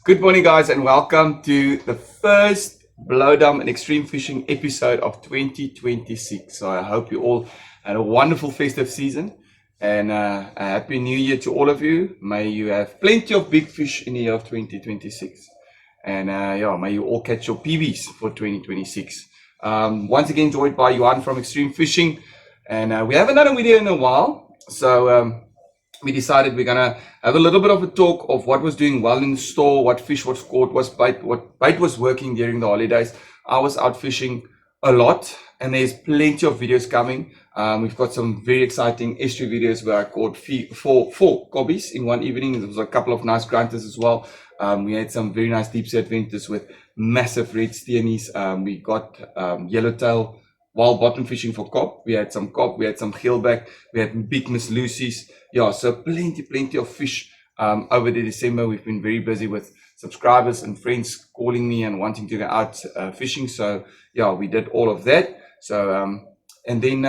Good morning, guys, and welcome to the first Blowdown and Extreme Fishing episode of 2026. So I hope you all had a wonderful festive season and a happy new year to all of you. May you have plenty of big fish in the year of 2026. And may you all catch your PBs for 2026. Once again, joined by Johan from Extreme Fishing. And we haven't done a video in a while. So we decided we're gonna have a little bit of a talk of what was doing well in the store, what fish was caught, what bait was working during the holidays. I was out fishing a lot, and there's plenty of videos coming. We've got some very exciting estuary videos where I caught four cobbies in one evening. There was a couple of nice grunters as well. We had some very nice deep sea adventures with massive red steenies. We got yellowtail while bottom fishing for cob. We had some cob, we had some geelback, we had big Miss Lucy's. Yeah, so plenty of fish over the December. We've been very busy with subscribers and friends calling me and wanting to go out fishing. So yeah, we did all of that. So and then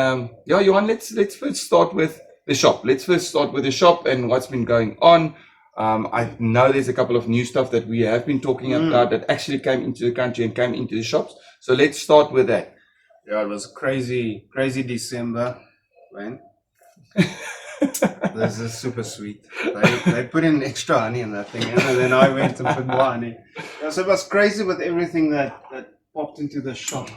Johan, let's first start with the shop. Let's first start with the shop and what's been going on. I know there's a couple of new stuff that we have been talking about that actually came into the country and came into the shops. So let's start with that. Yeah, it was crazy December, man. This is super sweet. They put in extra honey in that thing, and then I went and put more honey. Yeah, so it was crazy with everything that popped into the shop.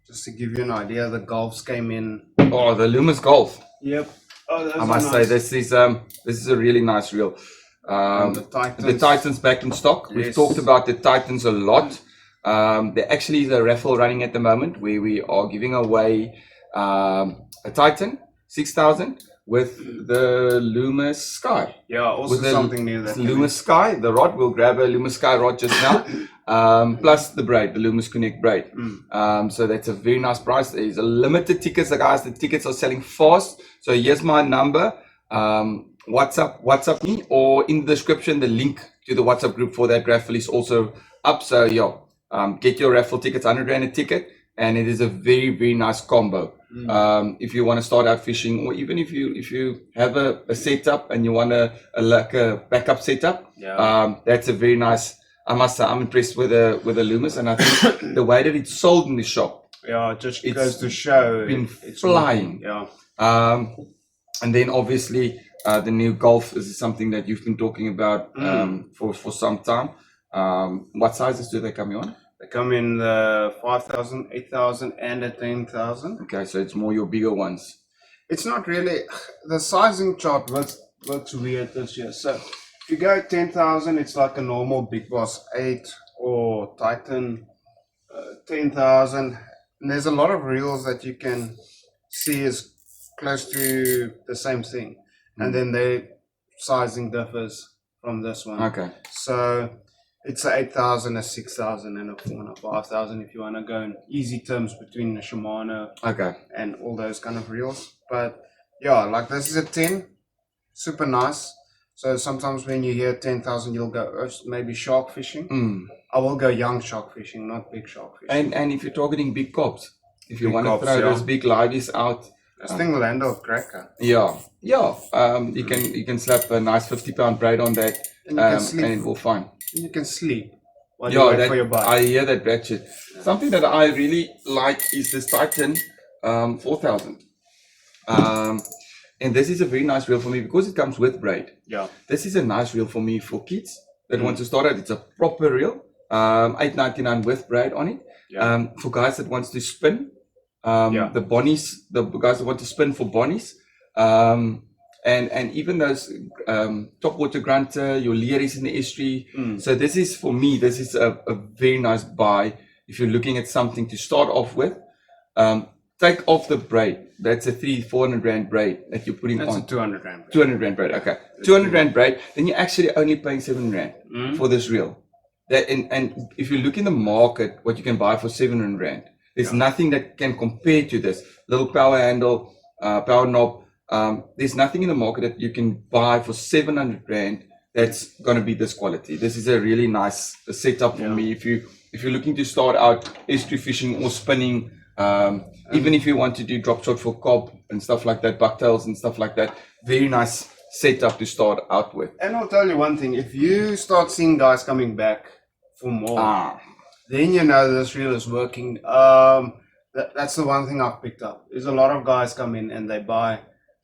Just to give you an idea, the Golfs came in. Oh, the Loomis Golf. Yep. Oh, I must say this is a really nice reel. The Titans back in stock. Yes. We've talked about the Titans a lot. There actually is a raffle running at the moment where we are giving away a Titan 6000 with the Loomis Sky. Yeah, also with something new that Loomis Sky, the rod. We'll grab a Loomis Sky rod just now. Plus the braid, the Loomis Connect braid. So that's a very nice price. There's a limited tickets, guys. The tickets are selling fast. So here's my number. WhatsApp me, or in the description the link to the WhatsApp group for that raffle is also up. So get your raffle tickets, 100 Rand a ticket, and it is a very nice combo. If you want to start out fishing, or even if you have a setup and you want a backup setup, that's a very nice. I must say, I'm impressed with the Loomis, and I think the way that it's sold in the shop, it just goes to show it's flying. And then obviously the new Golf is something that you've been talking about for some time. What sizes do they come in? They come in the 5,000, 8,000, and the 10,000. Okay, so it's more your bigger ones. It's not really, the sizing chart looks weird this year. So if you go 10,000, it's like a normal Big Boss 8 or Titan 10,000. And there's a lot of reels that you can see is close to the same thing. And then their sizing differs from this one. Okay. So it's a 8,000, a 6,000, and a 4 and a 5,000 if you want to go in easy terms between the Shimano and all those kind of reels. But yeah, like this is a 10, super nice. So sometimes when you hear 10,000, you'll go, oh, maybe shark fishing. I will go young shark fishing, not big shark fishing. And if you're targeting big cobs, if you want to throw those big liveys out, this thing will handle cracker. You can slap a nice 50-pound braid on that, and it will fine. You can sleep while you wait for your bite. I hear that ratchet. Something that I really like is this Titan 4000. And this is a very nice reel for me because it comes with braid. Yeah. This is a nice reel for me for kids that want to start out. It's a proper reel. $8.99 with braid on it. Yeah. For guys that wants to spin, the bonnies, the guys that want to spin for bonnies. And even those topwater grunter, your leeries in the estuary. So this is, for me, this is a very nice buy if you're looking at something to start off with. Take off the braid. That's a 300-400 Rand braid that you're putting on. That's a 200 Rand braid. 200 Rand braid, okay. 200 Rand braid, then you're actually only paying 7 Rand for this reel. And if you look in the market, what you can buy for 700 Rand, there's nothing that can compare to this. Little power handle, power knob. There's nothing in the market that you can buy for 700 Rand that's going to be this quality. This is a really nice setup for me. If you're looking to start out estuary fishing or spinning, even if you want to do drop shot for cob and stuff like that, bucktails and stuff like that, very nice setup to start out with. And I'll tell you one thing: if you start seeing guys coming back for more, then you know this reel is working. That's the one thing I've picked up. Is a lot of guys come in and they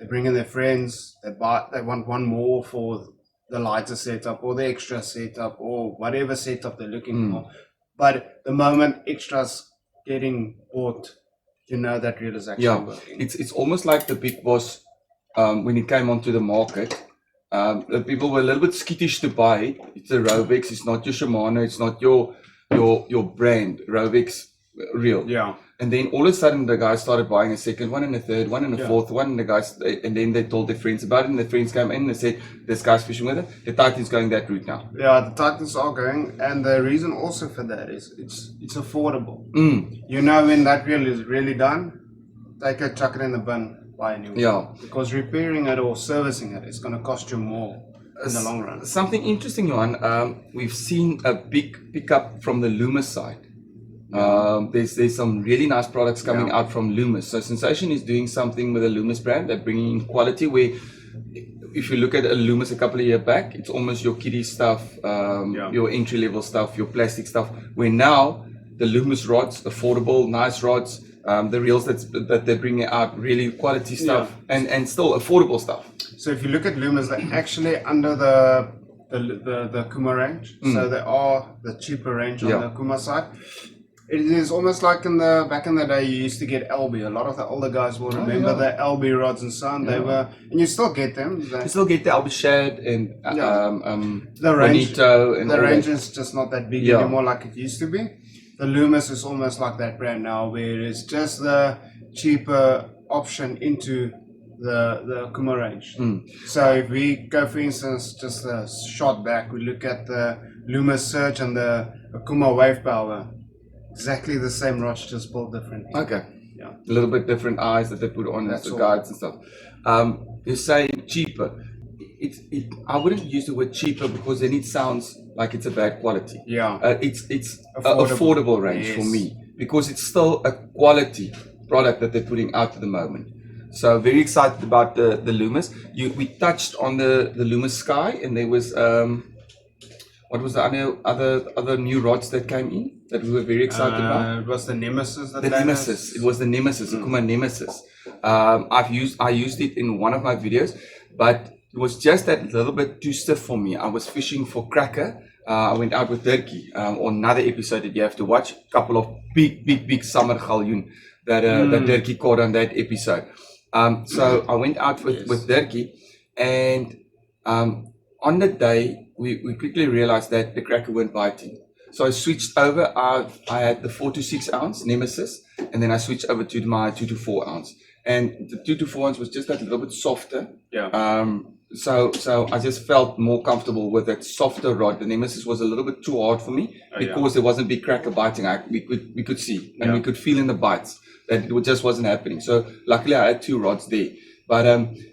bring in their friends, they want one more for the lighter setup or the extra setup or whatever setup they're looking for. But the moment extras getting bought, you know that reel is actually working. It's almost like the Big Boss when it came onto the market. The people were a little bit skittish to buy it. It's a Rovex. It's not your Shimano. It's not your brand Rovex reel. Yeah. And then all of a sudden the guys started buying a second one and a third one and a fourth one, and then they told their friends about it, and their friends came in and they said, "This guy's fishing with it." The Titan's going that route now. Yeah, the Titans are going, and the reason also for that is it's affordable. You know, when that reel is really done, take it, chuck it in the bin, buy a new one. Yeah. Because repairing it or servicing it is going to cost you more in the long run. Something interesting, Johan. We've seen a big pickup from the Loomis side. There's some really nice products coming out from Loomis. So Sensation is doing something with the Loomis brand. They're bringing in quality where, if you look at a Loomis a couple of years back, it's almost your kiddie stuff, your entry level stuff, your plastic stuff. Where now the Loomis rods, affordable, nice rods, the reels that they're bringing out, really quality stuff, and still affordable stuff. So if you look at Loomis, they're actually under the Kuma range. So they are the cheaper range on the Kuma side. It is almost like back in the day, you used to get LB. A lot of the older guys will remember the LB rods and so on. They were, and you still get them. You still get the LB Shad and the range. Bonito and the range is just not that big anymore like it used to be. The Loomis is almost like that brand now, where it's just the cheaper option into the Kuma range. So if we go, for instance, just a shot back, we look at the Loomis Surge and the Kuma Wave Power. Exactly the same rods, just built differently. Okay. Yeah. A little bit different eyes that they put on as the guides and stuff. You're saying cheaper. I wouldn't use the word cheaper because then it sounds like it's a bad quality. Yeah. It's affordable range for me because it's still a quality product that they're putting out at the moment. So very excited about the Loomis. We touched on the Loomis Sky, and there was what was the other new rods that came in that we were very excited about? It was the Nemesis. It was the Nemesis, the Kuma Nemesis. I used it in one of my videos, but it was just that little bit too stiff for me. I was fishing for cracker. I went out with Dirkie on another episode that you have to watch. A couple of big summer galjoen that Dirkie caught on that episode. So I went out with Dirkie, and on the day we quickly realized that the cracker weren't biting. So I switched over. I had the 4 to 6 ounce Nemesis, and then I switched over to my 2 to 4 ounce. And the 2 to 4 ounce was just that little bit softer. Yeah. So I just felt more comfortable with that softer rod. The Nemesis was a little bit too hard for me because there wasn't big cracker biting. We could see and we could feel in the bites that it just wasn't happening. So luckily I had 2 rods there. But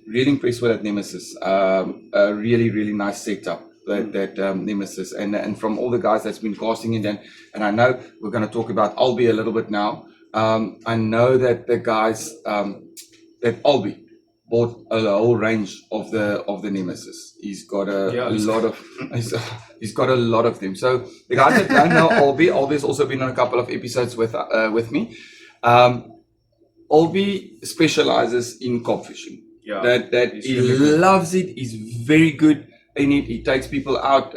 really impressed with that Nemesis. A really nice setup. That Nemesis, and from all the guys that's been casting it, and I know we're going to talk about Albi a little bit now. I know that the guys that Albi bought a whole range of the Nemesis. He's got he's got a lot of them. So the guys that don't know Albi's also been on a couple of episodes with me. Albi specializes in cob fishing. Yeah, that he really loves it. He's very good in it. He takes people out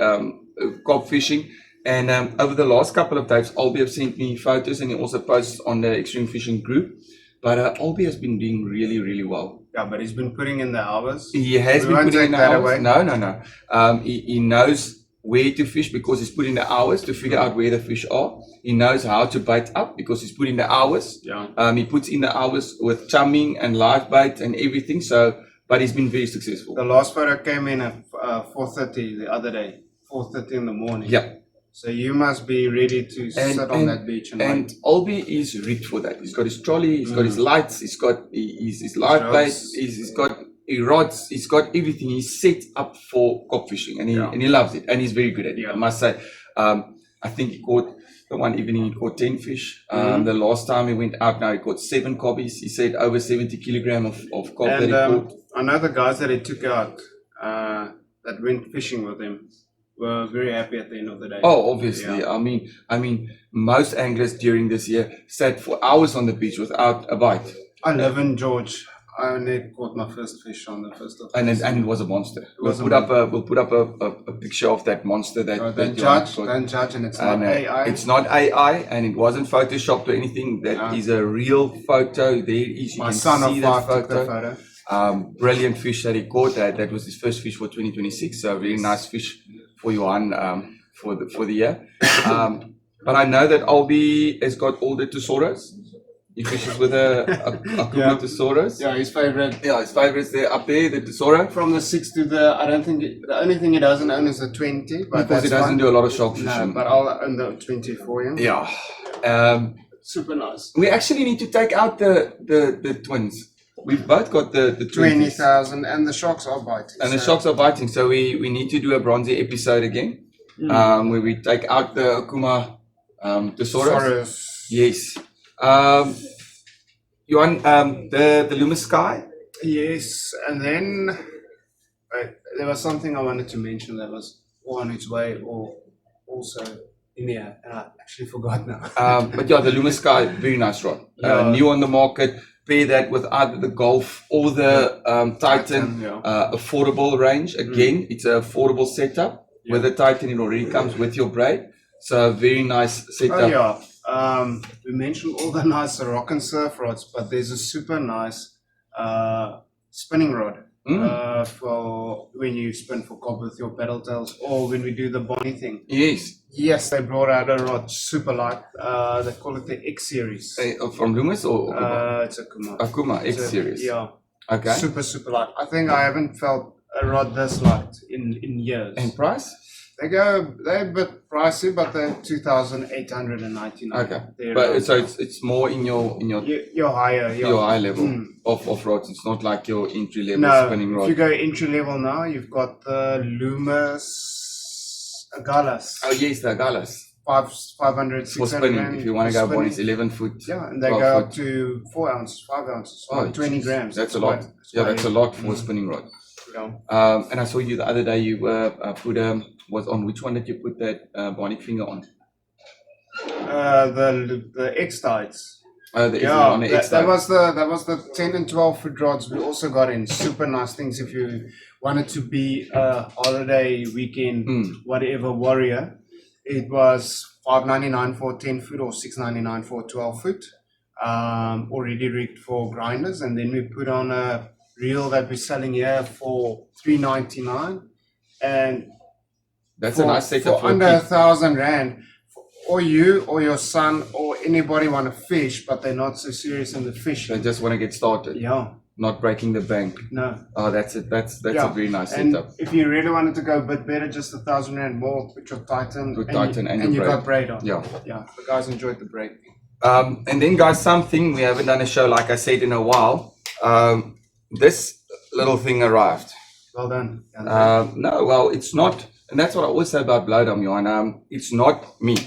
cob fishing, and over the last couple of days, Albi have sent me photos, and he also posts on the Extreme Fishing group. But Albi has been doing really well. Yeah, but he's been putting in the hours. He has been putting in the hours. No. He knows where to fish because he's putting the hours to figure out where the fish are. He knows how to bait up because he's putting the hours. Yeah. He puts in the hours with chumming and live bait and everything. So, but he's been very successful. The last photo came in at 4:30 the other day, 4:30 in the morning. Yeah. So you must be ready to sit on that beach and wait. Albi is ripped for that. He's got his trolley, he's got his lights, he's got his live bait, he's got his rods, he's got everything. He's set up for cob fishing, and he loves it, and he's very good at it. I must say. I think he caught the one evening he caught 10 fish. The last time he went out, now he caught 7 cobbies. He said over 70 kilograms of cob that he caught. I know the guys that he took out. that went fishing with him were very happy at the end of the day. Oh, obviously. Yeah. I mean, most anglers during this year sat for hours on the beach without a bite, I live in George. I only caught my first fish on the 1st of and December. it was a monster. was We'll a put up a picture of that monster that Don't that Johan judge, caught. don't judge, and it's not And AI. it's not AI, and it wasn't photoshopped or anything. That is a real photo. There is, you My can son see of that 5 took the photo. photo. Brilliant fish that he caught. That was his first fish for 2026. So a very nice fish for Johan for the year. But I know that Albi has got all the Tesauros. He fishes with a Akuma Tesauros. Yeah, his favorite. Yeah, his favorites there up there, the Tesauro. From the 6 to the, I don't think, the only thing he doesn't own is the 20. But Because he doesn't do a lot of shark fishing. No, but I'll own the 20 for him. Yeah. Super nice. We actually need to take out the twins. We've both got the 20s. 20,000, and the sharks are biting. And the sharks are biting, so we need to do a bronzy episode again, where we take out the Akuma Tesauros. Yes. Johan, the Loomis Sky. Yes, and then there was something I wanted to mention that was on its way or also in here, and I actually forgot now. But yeah, the Loomis Sky, very nice rod. New on the market. Pair that with either the Golf or the Titan, affordable range. Again, it's an affordable setup. With the Titan, it already comes with your braid. So very nice setup. We mentioned all the nice rock and surf rods, but there's a super nice spinning rod for when you spin for cob with your paddle tails, or when we do the Bonnie thing. Yes, they brought out a rod super light. They call it the X series. From Loomis or Akuma? It's Akuma. Akuma X series. Yeah. Okay. Super light. I think I haven't felt a rod this light in years. And price? They're a bit pricey, but they're 2,899. Okay, but so it's more in your higher high level of rods. It's not like your entry level spinning rod. If you go entry level now, you've got the Loomis Agalas. Oh yes, the Agalas. 500, 600. For spinning, if you want to go on, it's 11 foot. Yeah, and they go up to 4 ounces, 5 ounces, 20 grams. That's a lot. That's a lot for a spinning rod. Yeah. And I saw you the other day. You put was on which one did you put that bionic finger on? The X tides. On the X that was the 10 and 12 foot rods. We also got in super nice things if you wanted to be a holiday weekend whatever warrior. It was $5.99 for 10 foot or $6.99 for 12 foot. Already rigged for grinders, and then we put on a reel that we're selling here for $3.99, and that's a nice setup for under R1,000. Or you or your son or anybody want to fish, but they're not so serious in the fishing. They just want to get started. Yeah. Not breaking the bank. No. Oh, that's it. That's a very nice and setup. If you really wanted to go a bit better, just R1,000 more with your Titan. And you got braid on. Yeah. Yeah. The guys enjoyed the braid. And then guys, something we haven't done a show like I said in a while. This little thing arrived. Well done. No, well, it's not, and that's what I always say about Blowdom, Johan. It's not me.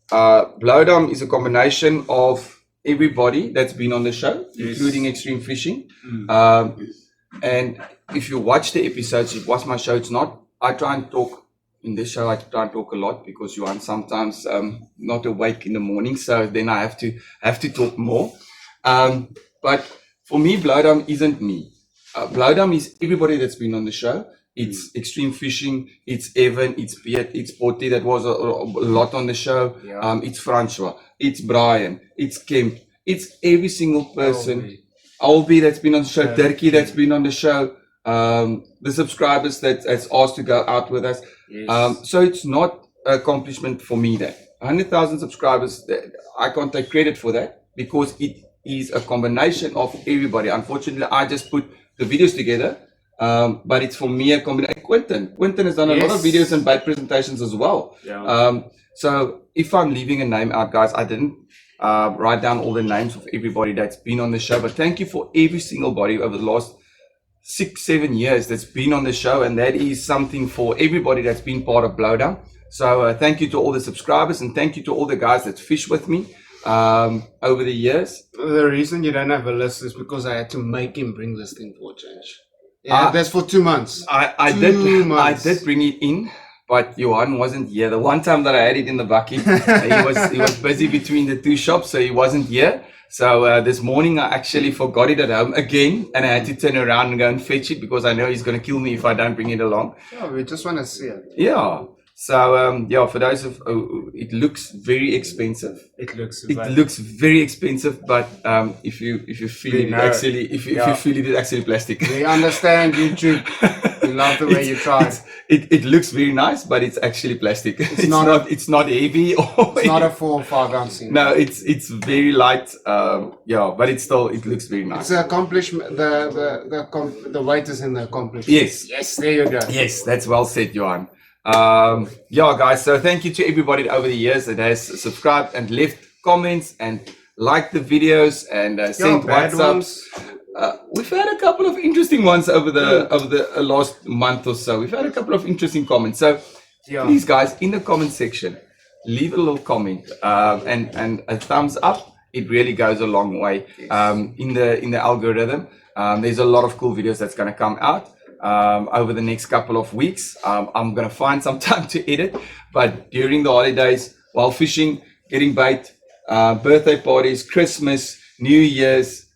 Blowdom is a combination of everybody that's been on the show, including Extreme Fishing. And if you watch the episodes, you watch my show, it's not, I try and talk, in this show I try and talk a lot because Johan sometimes not awake in the morning, so then I have to talk more. But for me, Blowdom isn't me. Blowdom is everybody that's been on the show. It's Extreme Fishing, it's Evan, it's Piet, it's Potti that was a lot on the show. It's Francois, it's Brian, it's Kemp, it's every single person. Albi that's been on the show, Turkey that's been on the show, the subscribers that's asked to go out with us. So it's not an accomplishment for me that 100,000 subscribers, I can't take credit for that because it is a combination of everybody. Unfortunately, I just put the videos together. But it's for me a combination. Quentin has done a lot of videos and bait presentations as well. So if I'm leaving a name out, guys, I didn't write down all the names of everybody that's been on the show. But thank you for every single body over the last 6-7 years that's been on the show, and that is something for everybody that's been part of Blowdown. So thank you to all the subscribers, and thank you to all the guys that fish with me over the years. The reason you don't have a list is because I had to make him bring this thing for a change. Yeah, that's for 2 months. I 2 did months. bring it in, but Johan wasn't here. The one time that I had it in the bucket, he was busy between the two shops, so he wasn't here. So this morning I actually forgot it at home again, and I had to turn around and go and fetch it because I know he's going to kill me if I don't bring it along. Oh, we just want to see it. Yeah. So yeah, for those of it looks very expensive. It looks Very expensive, but if you feel We it, know. actually if you feel it, it's actually plastic. We understand YouTube. We love the way you try. It looks very nice, but it's actually plastic. It's not it's not heavy or It's not a 4 or 5 ounce. no, it's very light. Yeah, but it looks very nice. It's the accomplishment. The weight is in the accomplishment. Yes. Yes, there you go. Yes, that's well said, Johan. Yeah, guys. So thank you to everybody over the years that has subscribed and left comments and liked the videos and sent bad WhatsApps. ones. We've had a couple of interesting ones over the last month or so. We've had a couple of interesting comments. So please, guys, in the comment section, leave a little comment and a thumbs up. It really goes a long way in the algorithm. There's a lot of cool videos that's going to come out over the next couple of weeks. I'm going to find some time to edit, but during the holidays, while fishing, getting bait, birthday parties, Christmas, New Year's,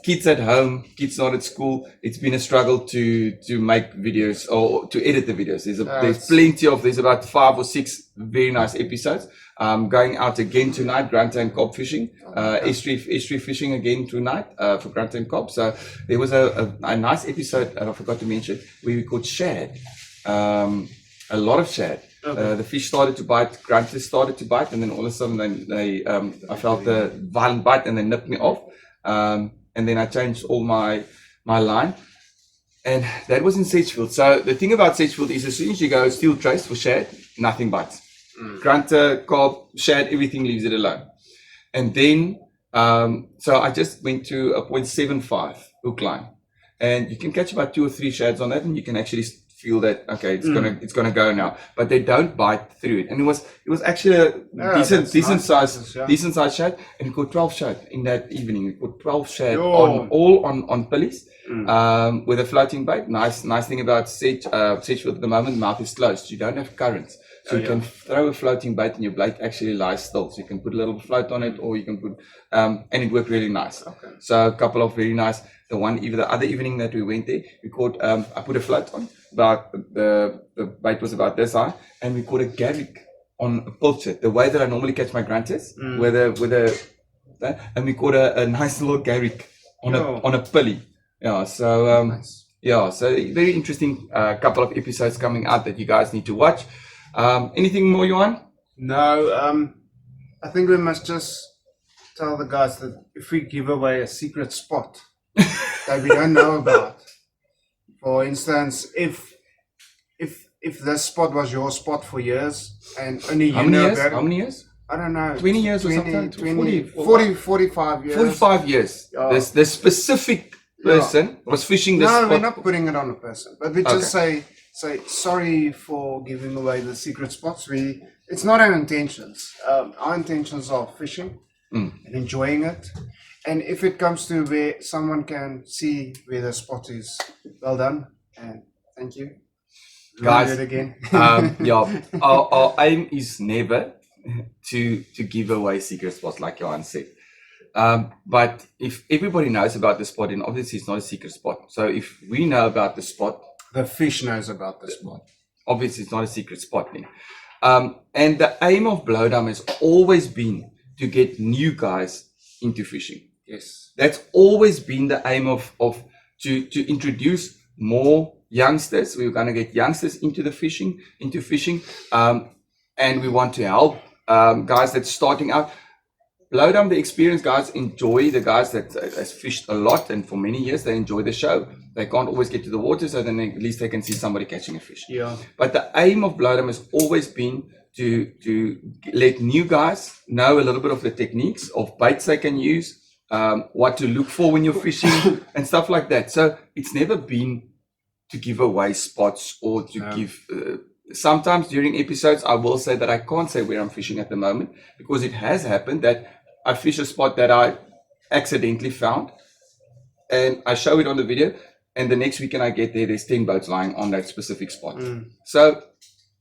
kids at home, kids not at school, it's been a struggle to make videos or to edit the videos. There's plenty of, there's about 5 or 6 very nice episodes. Going out again tonight, Granta and Cobb fishing, estuary fishing again tonight for Granta and Cobb. So there was a nice episode, I forgot to mention, where we caught shad, a lot of shad. The fish started to bite, Granta started to bite, and then all of a sudden I felt the violent bite and they nipped me off. And then I changed all my line, and that was in Sedgefield. So the thing about Sedgefield is as soon as you go steel trace for shad, nothing bites. Granta, Cobb, shad, everything leaves it alone. And then so I just went to a 0.75 hook line, and you can catch about 2 or 3 shads on that, and you can actually feel that okay, it's gonna go now, but they don't bite through it. And it was actually a decent size shad, and we caught 12 shad in that evening. We caught 12 shad on pillies with a floating bait. Nice thing about Sedgefield at the moment, mouth is closed. You don't have currents. So you can throw a floating bait and your bait actually lies still. So you can put a little float on it, or you can put, and it worked really nice. Okay. So a couple of very nice. The other evening that we went there, we caught. I put a float on. About the bait was about this high, and we caught a garrick on a pilchard. The way that I normally catch my grantas, and we caught a nice little garrick on a pilly. Yeah. So nice. Yeah. So very interesting. Couple of episodes coming out that you guys need to watch. Anything more, Johan? No, I think we must just tell the guys that if we give away a secret spot that we don't know about, for instance, if this spot was your spot for years and only you know about it. How many years? I don't know. 20 years or something? 45 years. 45 years. This specific person was fishing this spot. No, we're not putting it on a person, but we just say sorry for giving away the secret spots. It's not our intentions. Our intentions are fishing and enjoying it. And if it comes to where someone can see where the spot is, well done and thank you. Guys, do it again. Our aim is never to give away secret spots like Johan said. But if everybody knows about the spot, then obviously it's not a secret spot. So if we know about the spot, the fish knows about the spot. Obviously, it's not a secret spot then. And the aim of Blowdown has always been to get new guys into fishing. Yes. That's always been the aim of to introduce more youngsters. We're going to get youngsters into fishing. And we want to help guys that's starting out. Blowdown, the experienced guys enjoy the guys that has fished a lot, and for many years they enjoy the show. They can't always get to the water, so then at least they can see somebody catching a fish. Yeah. But the aim of Blowdown has always been to let new guys know a little bit of the techniques of baits they can use, what to look for when you're fishing and stuff like that. So it's never been to give away spots or to give. Sometimes during episodes, I will say that I can't say where I'm fishing at the moment, because it has happened that I fish a spot that I accidentally found and I show it on the video. and the next weekend I get there, there's 10 boats lying on that specific spot. So,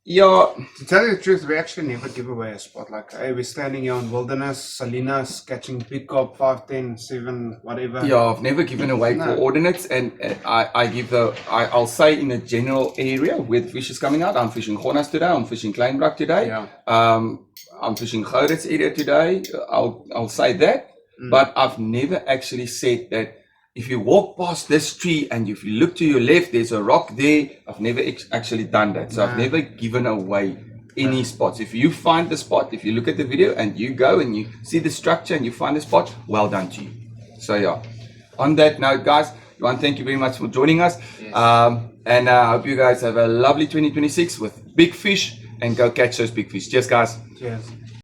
yeah. To tell you the truth, we actually never give away a spot. Like, hey, we're standing here on Wilderness, Salinas, catching big carp, 5, 10, 7, whatever. Yeah, I've never given away coordinates, and I'll say in a general area where the fish is coming out. I'm fishing Gonas today, I'm fishing Kleinbrak today, I'm fishing Gouditz area today. I'll say that, but I've never actually said that if you walk past this tree and if you look to your left, there's a rock there. I've never actually done that. So I've never given away any spots. If you find the spot, if you look at the video and you go and you see the structure and you find the spot, well done to you. So yeah, on that note, guys, Johan, thank you very much for joining us. And I hope you guys have a lovely 2026 with big fish, and go catch those big fish. Cheers, guys. Cheers.